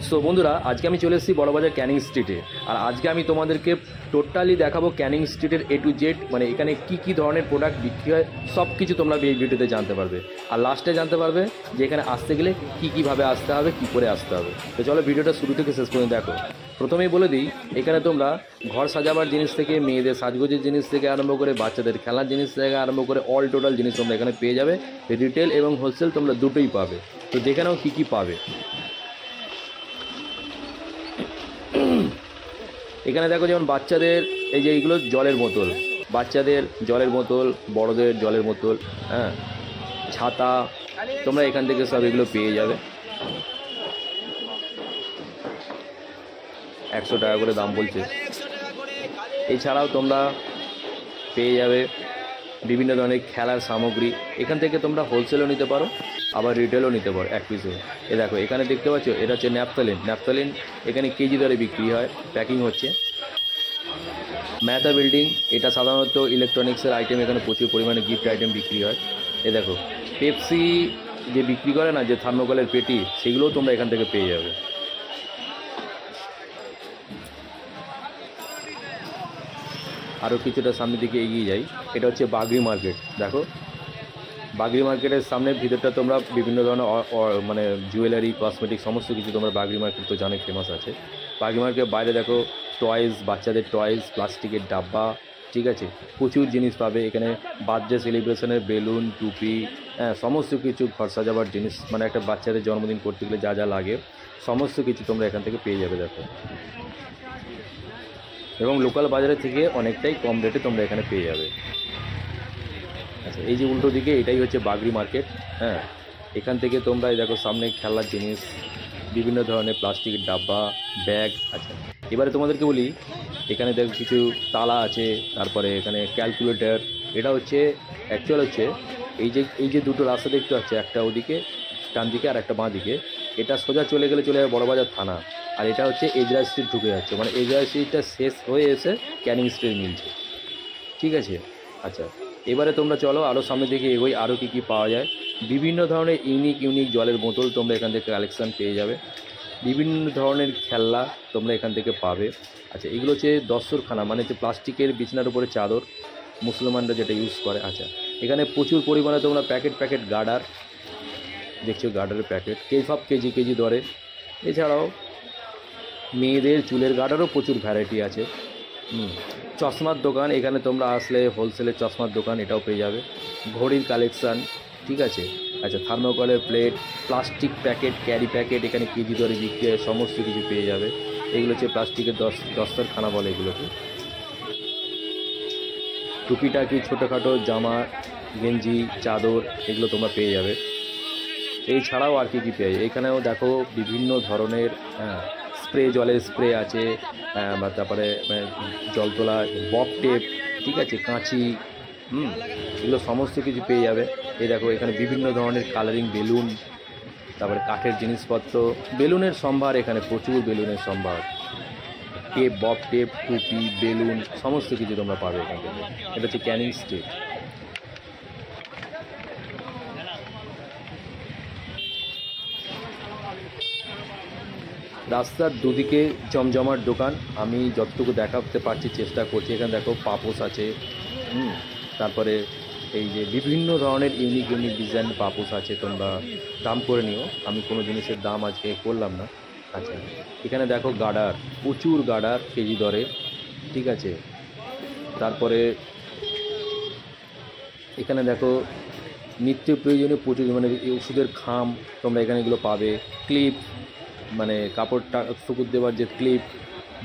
So বন্ধুরা, আজকে আমি চলে এসেছি বড়বাজার ক্যানিং স্ট্রিটে। আর আজকে আমি তোমাদেরকে টোটালি দেখাবো ক্যানিং স্ট্রিটের A to Z, মানে এখানে কি ধরনের প্রোডাক্ট বিক্রি হয় সব কিছু তোমরা এই ভিডিওতে জানতে পারবে। আর লাস্টে জানতে পারবে যে এখানে আসতে গেলে কীভাবে আসতে হবে, কী করে আসতে হবে। তো চলো ভিডিওটা শুরু থেকে শেষ পর্যন্ত দেখো। প্রথমেই বলে দিই, এখানে তোমরা ঘর সাজাবার জিনিস থেকে, মেয়েদের সাজগোজের জিনিস থেকে আরম্ভ করে, বাচ্চাদের খেলার জিনিস থেকে আরম্ভ করে অল টোটাল জিনিস তোমরা এখানে পেয়ে যাবে। রিটেল এবং হোলসেল তোমরা দুটোই পাবে। তো যেখানেও কী পাবে, এখানে দেখো যেমন বাচ্চাদের এই যে এইগুলো জলের বোতল, বাচ্চাদের জলের বোতল, বড়দের জলের বোতল, হ্যাঁ, ছাতা, তোমরা এখান থেকে সব এগুলো পেয়ে যাবে। 100 টাকা করে দাম বলছে। এছাড়াও তোমরা পেয়ে যাবে বিভিন্ন ধরনের খেলার সামগ্রী। এখান থেকে তোমরা হোলসেলও নিতে পারো, আবার রিটেলও নিতে পারো এক পিসে। এ দেখো এখানে দেখতে পাচ্ছ, এটা হচ্ছে ন্যাপথলিন। এখানে কেজি দরে বিক্রি হয়, প্যাকিং হচ্ছে। মেহতা বিল্ডিং, এটা সাধারণত ইলেকট্রনিক্সের আইটেম, এখানে প্রচুর পরিমাণে গিফট আইটেম বিক্রি হয়। এ দেখো পেপসি যে বিক্রি করে না, যে থার্মোকলের পেটি, সেগুলোও তোমরা এখান থেকে পেয়ে যাবে। আরও কিছুটা সামনের দিকে এগিয়ে যাই, এটা হচ্ছে বাগরি মার্কেট। দেখো বাগরি মার্কেটের সামনে ভিতরটা তোমরা বিভিন্ন ধরনের মানে জুয়েলারি, কসমেটিক সমস্ত কিছু তোমরা বাগরি মার্কেট তো জানে ফেমাস আছে। বাগরি মার্কেটের বাইরে দেখো টয়েস, বাচ্চাদের টয়েস, প্লাস্টিকের ডাব্বা, ঠিক আছে, প্রচুর জিনিস পাবে এখানে। বার্থডে সেলিব্রেশনের বেলুন, টুপি, হ্যাঁ, সমস্ত কিছু ঘর সাজাবার জিনিস, মানে একটা বাচ্চাদের জন্মদিন করতে গেলে যা যা লাগে সমস্ত কিছু তোমরা এখান থেকে পেয়ে যাবে। দেখো, এবং লোকাল বাজারের থেকে অনেকটাই কম রেটে তোমরা এখানে পেয়ে যাবে। আচ্ছা, এই যে উল্টো দিকে, এটাই হচ্ছে বাগরি মার্কেট। হ্যাঁ, এখান থেকে তোমরা দেখো সামনে খেলার জিনিস, বিভিন্ন ধরনের প্লাস্টিকের ডাব্বা, ব্যাগ। আচ্ছা, এবারে তোমাদেরকে বলি, এখানে দেখো কিছু তালা আছে, তারপরে এখানে ক্যালকুলেটর। এটা হচ্ছে অ্যাকচুয়াল হচ্ছে এই যে দুটো রাস্তা দেখতে পাচ্ছ, একটা ওদিকে ডান দিকে আর একটা বাঁ দিকে, এটা সোজা চলে গেলে চলে যাবে বড়বাজার থানা। আর এটা হচ্ছে এজরা স্ট্রিট ঢুকে যাচ্ছে, মানে এজরা স্ট্রিটটা শেষ হয়ে এসে ক্যানিং স্ট্রিট মিলছে, ঠিক আছে। আচ্ছা, এবারে তোমরা চলো আরও সামনের দিকে এগোই, আরও কী পাওয়া যায়। বিভিন্ন ধরনের ইউনিক জলের বোতল তোমরা এখান থেকে কালেকশান পেয়ে যাবে। বিভিন্ন ধরনের খেলনা তোমরা এখান থেকে পাবে। আচ্ছা, এগুলো হচ্ছে দস্তরখানা, মানে হচ্ছে প্লাস্টিকের বিছানার উপরে চাদর, মুসলমানরা যেটা ইউজ করে। আচ্ছা, এখানে প্রচুর পরিমাণে তোমরা প্যাকেট গার্ডার দেখছো, গার্ডারের প্যাকেট সব কেজি দরে। এছাড়াও মেয়েদের চুলের গার্ডারও প্রচুর ভ্যারাইটি আছে। চশমার দোকান, এখানে তোমরা আসলে হোলসেলের চশমার দোকান, এটাও পেয়ে যাবে। ঘড়ির কালেকশান, ঠিক আছে। আচ্ছা, থার্মোকলের plate, plastic packet, carry packet, এখানে কেজি দরে বিক্রি হয়, সমস্ত কিছু পেয়ে যাবে। এগুলো হচ্ছে প্লাস্টিকের দস্তরখানা বলে এগুলোকে। টুপিটাকি, ছোটোখাটো জামা, গেঞ্জি, চাদর, এগুলো তোমরা পেয়ে যাবে। এছাড়াও আর কি পেয়ে যায়, এখানেও দেখো বিভিন্ন ধরনের স্প্রে, জলের স্প্রে আছে, তারপরে জল তোলা বব টেপ, ঠিক আছে, কাঁচি, এগুলো সমস্ত কিছু পেয়ে যাবে। এই দেখো এখানে বিভিন্ন ধরনের কালারিং বেলুন, তারপরে কাঠের জিনিসপত্র, বেলুনের সম্ভার, এখানে প্রচুর বেলুনের সম্ভার, টেপ, বব টেপ, টুপি, বেলুন, সমস্ত কিছু তোমরা পাবে এখান থেকে। এটা হচ্ছে ক্যানিং স্ট্রিট। রাস্তার দুদিকে জমজমাট দোকান, আমি যতটুকু দেখাতে পারছি চেষ্টা করছি। এখানে দেখো পাপোশ আছে, তারপরে এই যে বিভিন্ন ধরনের ইউনিক ডিজাইন পাপোশ আছে, তোমরা দাম করে নিও, আমি কোনো জিনিসের দাম আজকে করলাম না। আচ্ছা, এখানে দেখো গার্ডার, প্রচুর গার্ডার কেজি দরে, ঠিক আছে। তারপরে এখানে দেখো নিত্য প্রয়োজনীয় প্রচুর, মানে ওষুধের খাম তোমরা এখানে এগুলো পাবে। ক্লিপ, মানে কাপড়টা শুকুর দেওয়ার যে ক্লিপ,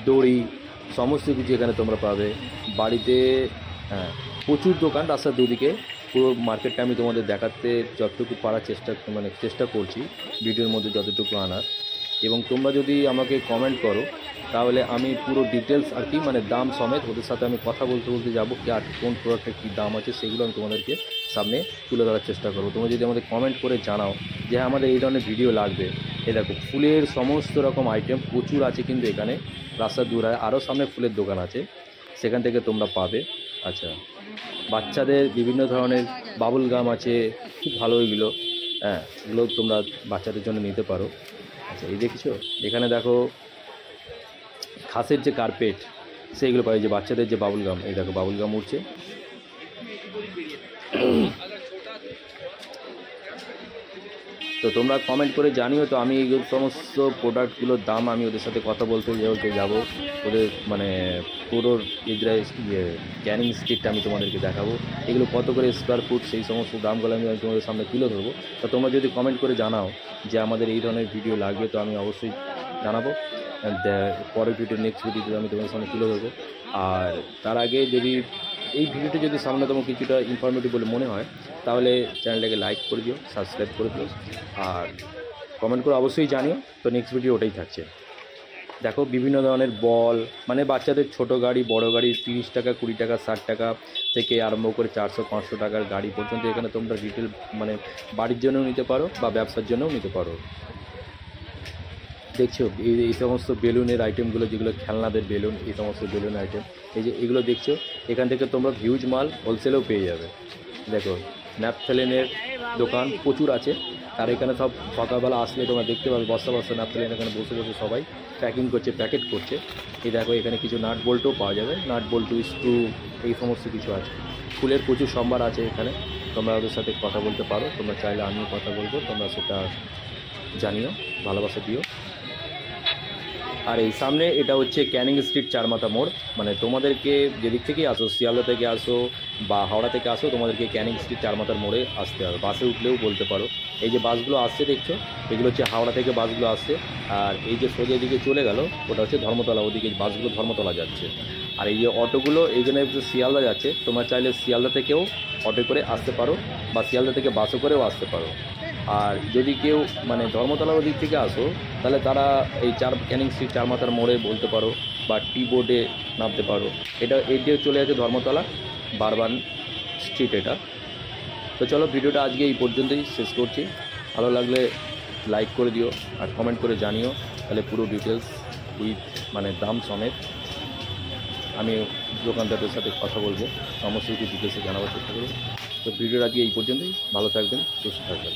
দড়ি, সমস্ত কিছু এখানে তোমরা পাবে। বাড়িতে, হ্যাঁ, প্রচুর দোকান রাস্তার দুদিকে। পুরো মার্কেটটা আমি তোমাদের দেখাতে যতটুকু পারার চেষ্টা করছি ভিডিওর মধ্যে যতটুকু আনার। এবং তোমরা যদি আমাকে কমেন্ট করো, তাহলে আমি পুরো ডিটেলস আর কি, মানে দাম সমেত ওদের সাথে আমি কথা বলতে যাবো, কি আর কোন প্রোডাক্টের কী দাম আছে সেগুলো আমি তোমাদেরকে সামনে তুলে ধরার চেষ্টা করবো। তোমরা যদি আমাদের কমেন্ট করে জানাও যে আমাদের এই ধরনের ভিডিও লাগবে, এ দেখো ফুলের সমস্ত রকম আইটেম প্রচুর আছে, কিন্তু এখানে রাস্তার দূরায় আরও সামনে ফুলের দোকান আছে, সেখান থেকে তোমরা পাবে। আচ্ছা, বাচ্চাদের বিভিন্ন ধরনের বাবুল গাম আছে, খুব ভালো এগুলো, হ্যাঁ, এগুলো তোমরা বাচ্চাদের জন্য নিতে পারো। আচ্ছা এই দেখছো, এখানে দেখো খাসের যে কার্পেট সেইগুলো পাই, যে বাচ্চাদের যে বাবুল গাম, এই দেখো বাবুল গাম উঠছে। তো তোমরা কমেন্ট করে জানিও। তো আমি এই সমস্ত প্রোডাক্টগুলোর দাম আমি ওদের সাথে কথা বলতে যাবো, ওদের মানে পুরো ক্যানিং স্ট্রিটটা আমি তোমাদেরকে দেখাবো, এগুলো কত করে স্কোয়ার ফুট, সেই সমস্ত দামগুলো আমি তোমাদের সামনে তুলে ধরবো। তো তোমরা যদি কমেন্ট করে জানাও যে আমাদের এই ধরনের ভিডিও লাগবে, তো আমি অবশ্যই জানাবো। পরের ভিডিও নেক্সট ভিডিওতে আমি তোমাদের সামনে তুলে ধরবো। আর তার আগে যদি এই ভিডিওটি যদি সামনেতম কিছুটা ইনফরমেটিভ বলে মনে হয়, তাহলে চ্যানেলটাকে লাইক করে দিও, সাবস্ক্রাইব করে দিও, আর কমেন্ট করে অবশ্যই জানিও। তো নেক্সট ভিডিও ওটাই থাকছে। দেখো বিভিন্ন ধরনের বল, মানে বাচ্চাদের ছোট গাড়ি, বড় গাড়ি, 30 টাকা, 20 টাকা, 60 টাকা থেকে আরম্ভ করে 400-500 টাকার গাড়ি পর্যন্ত এখানে তোমরা রিটেল মানে বাড়ির জন্যও নিতে পারো বা ব্যবসার জন্যও নিতে পারো। দেখছো এই সমস্ত বেলুনের আইটেমগুলো, যেগুলো খেলনাদের বেলুন, এই সমস্ত বেলুন আইটেম, এই যে এগুলো দেখছো, এখান থেকে তোমরা হিউজ মাল হোলসেলেও পেয়ে যাবে। দেখো ন্যাপথলিনের দোকান প্রচুর আছে, আর এখানে সব সকালবেলা আসলে তোমরা দেখতে পাবে বস্তা বস্তা ন্যাপথলিন এখানে বসে বসে সবাই প্যাকিং করছে, প্যাকেট করছে। এই দেখো এখানে কিছু নাট বোল্টও পাওয়া যাবে, নাট বোল্ট, স্ক্রু, এই সমস্ত কিছু আছে। ফুলের প্রচুর সম্ভার আছে এখানে, তোমরা ওদের সাথে কথা বলতে পারো। তোমরা চাইলে আমিও কথা বলবো, তোমরা সেটা জানিও, ভালোবাসা দিও। আর এই সামনে এটা হচ্ছে ক্যানিং স্ট্রিট, চারমাথা মোড়। মানে তোমাদেরকে যেদিক থেকেই আসো, শিয়ালদা থেকে আসো বা হাওড়া থেকে আসো, তোমাদেরকে ক্যানিং স্ট্রিট চারমাথার মোড়ে আসতে হবে। বাসে উঠলেও বলতে পারো। এই যে বাসগুলো আসছে দেখছো, এগুলো হচ্ছে হাওড়া থেকে বাসগুলো আসছে। আর এই যে সোজা দিকে চলে গেল, ওটা হচ্ছে ধর্মতলা, ওদিকে বাসগুলো ধর্মতলা যাচ্ছে। আর এই যে অটোগুলো এইখানে শিয়ালদা যাচ্ছে, তোমরা চাইলে শিয়ালদা থেকেও অটো করে আসতে পারো বা শিয়ালদা থেকে বাসও করেও আসতে পারো। আর যদি কেউ মানে ধর্মতলার দিক থেকে আসো, তাহলে তারা এই ক্যানিং স্ট্রিট চারমাথার মোড়ে বলতে পারো বা টি বোর্ডে নামতে পারো। এটা এই দিয়ে চলে আছে ধর্মতলা বারবান স্ট্রিট এটা। তো চলো ভিডিওটা আজকে এই পর্যন্তই শেষ করছি। ভালো লাগলে লাইক করে দিও আর কমেন্ট করে জানিও, তাহলে পুরো ডিটেলস উইথ মানে দাম সমেত আমি দোকানদারদের সাথে কথা বলবো, সমস্ত কিছু ডিটেলসে জানাবার চেষ্টা করবো। তো ভিডিওটা আজকে এই পর্যন্তই। ভালো থাকবেন, সুস্থ থাকবেন।